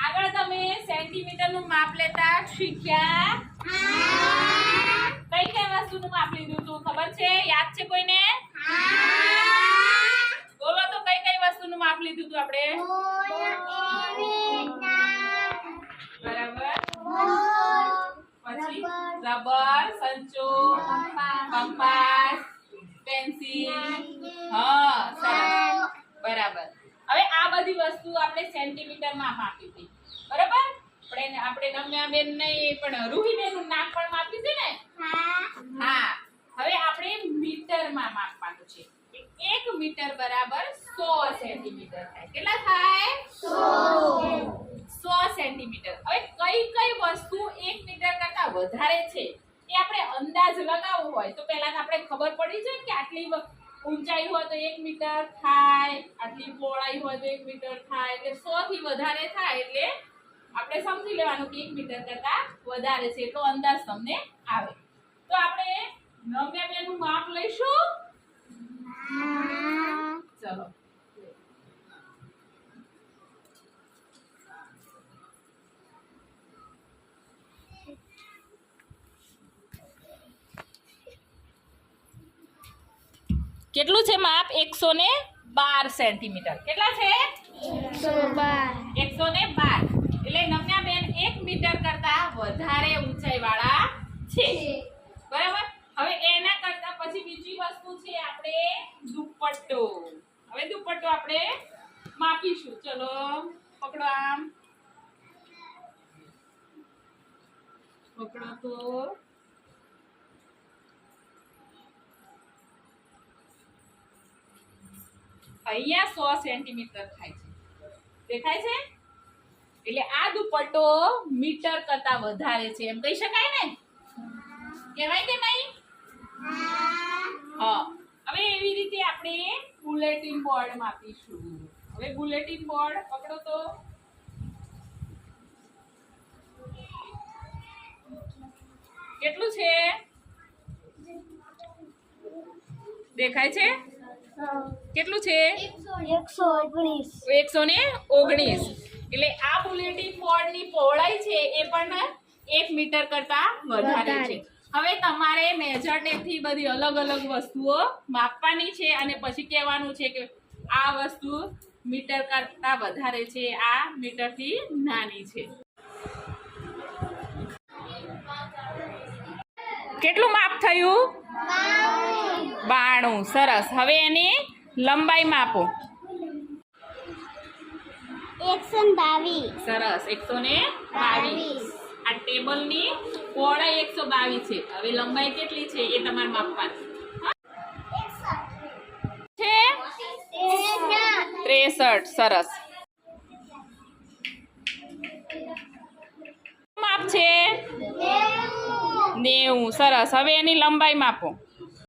આગળ તમે સેન્ટીમીટર નું માપ લેતા શીખ્યા? કઈ કઈ વસ્તુનું માપ લીધું તું ખબર છે? યાદ છે કોઈને? બોલો તો કઈ કઈ વસ્તુનું માપ લીધું તું આપણે? બરાબર. પછી રબર, સંચો, કંપાસ, પેન્સિલ. હા, સરસ. બરાબર. હવે આ બધી વસ્તુ આપણે સેન્ટીમીટર માં માપી હતી. બરાબર? આપણે નમ્યાબેન નહીં પણ રૂહીબેનનું નાક પણ માપ્યું છે ને? હા. હવે આપણે મીટરમાં માપવાનું છે. 1 મીટર બરાબર 100 સેન્ટીમીટર થાય. કેટલા થાય? 100 સેન્ટીમીટર. હવે કઈ વસ્તુ 1 મીટર કરતા વધારે છે એ આપણે અંદાજ લગાવવો હોય તો પહેલા આપણે ખબર પડી જાય કે આટલી ઊંચાઈ હોય તો 1 મીટર થાય, આટલી પહોળાઈ હોય તો 1 મીટર થાય, એટલે 100 થી વધારે થાય એટલે આપણે સમજી લેવાનું કે 1 મીટર કરતા વધારે છે એટલો અંદાજ તમને આવે. તો આપણે નમ્યાબેનનું માપ લઈશું. ચલો. કેટલું છે માપ? 112 સેન્ટીમીટર. કેટલા છે? 112. એટલે નમ્યાબેન 1 મીટર કરતા વધારે ઊંચાઈ વાળા છે. બરાબર? હવે એના કરતા પછી બીજી વસ્તુ છે આપણે દુપટ્ટો. હવે દુપટ્ટો આપણે માપીશું. ચલો પકડો, આમ પકડો તો. અહીંયા 100 સેન્ટીમીટર થાય છે. દેખાય છે? એટલે આ દુપટ્ટો મીટર કરતા વધારે છે એમ કહી શકાય ને? કહેવાય કે નહીં? હા. હવે એવી રીતે આપણે બુલેટિન બોર્ડ માપીશું. હવે બુલેટિન બોર્ડ પકડો તો. કેટલું છે? દેખાય છે? કેટલું છે? 119. એટલે આ બુલેટિન બોર્ડની પહોળાઈ છે એ પણ 1 મીટર કરતા વધારે છે. હવે તમારે મેજર ટેપથી બધી અલગ અલગ વસ્તુઓ માપવાની છે અને પછી કહેવાનું છે કે આ વસ્તુ મીટર કરતા વધારે છે, આ મીટરથી નાની છે. કેટલું માપ થયું? 92. સરસ. હવે એની લંબાઈ માપો. 122. સરસ. 122. આ ટેબલની પહોળાઈ 122 છે. હવે લંબાઈ કેટલી છે એ તમારે માપવાની છે. 63. સરસ. માપ છે 90. સરસ. હવે એની લંબાઈ માપો.